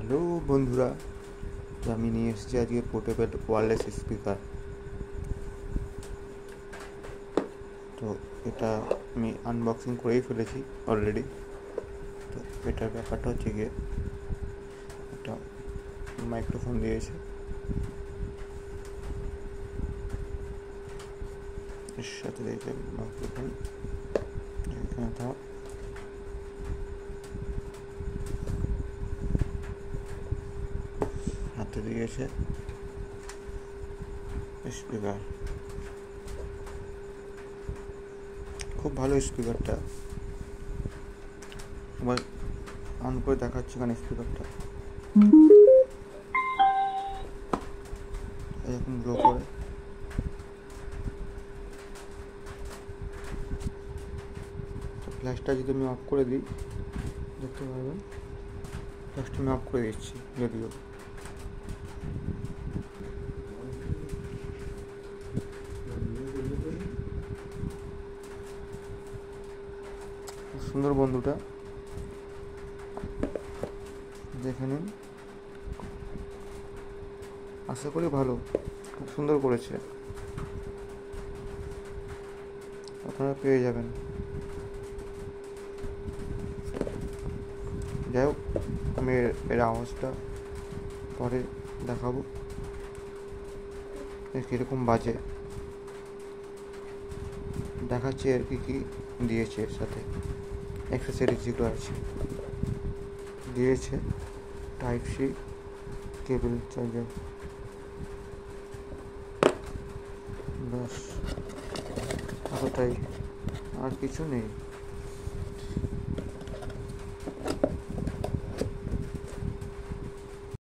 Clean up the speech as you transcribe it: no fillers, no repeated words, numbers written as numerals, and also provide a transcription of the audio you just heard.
Hello বন্ধুরা, তো আমি নিয়ে এসেছি আজকে পোর্টেবল ওয়্যারলেস স্পিকার। তো এটা আমি আনবক্সিং করেই ফেলেছি অলরেডি। তো এটার ব্যাপারটা হচ্ছে গিয়ে একটা মাইক্রোফোন দিয়েছে, এর সাথে দিয়েছে মাইক্রোফোন। এখানে থাক, হাতে দিয়েছে স্পিকার। খুব ভালো স্পিকারটা, একবার অন করে দেখাচ্ছি এখানে স্পিকারটা এরকম গ্লো করে। ফ্ল্যাশটা যদি আমি অফ করে দিই দেখতে পারবেন, ফ্ল্যাশটা আমি অফ করে দিচ্ছি। যদিও খুব সুন্দর বন্ধুটা, দেখে নিন। আশা করি ভালো, খুব সুন্দর করেছে, আপনারা পেয়ে যাবেন। যাই হোক, আমি এর আওয়াজটা পরে দেখাবো এর কীরকম বাজে, দেখাচ্ছি আর কি দিয়েছে। এর সাথে অ্যাক্সেসরিজ যেগুলো আছে দিয়েছে, টাইপ সি কেবল চার্জার, ব্যাস এতটাই, আর কিছু নেই।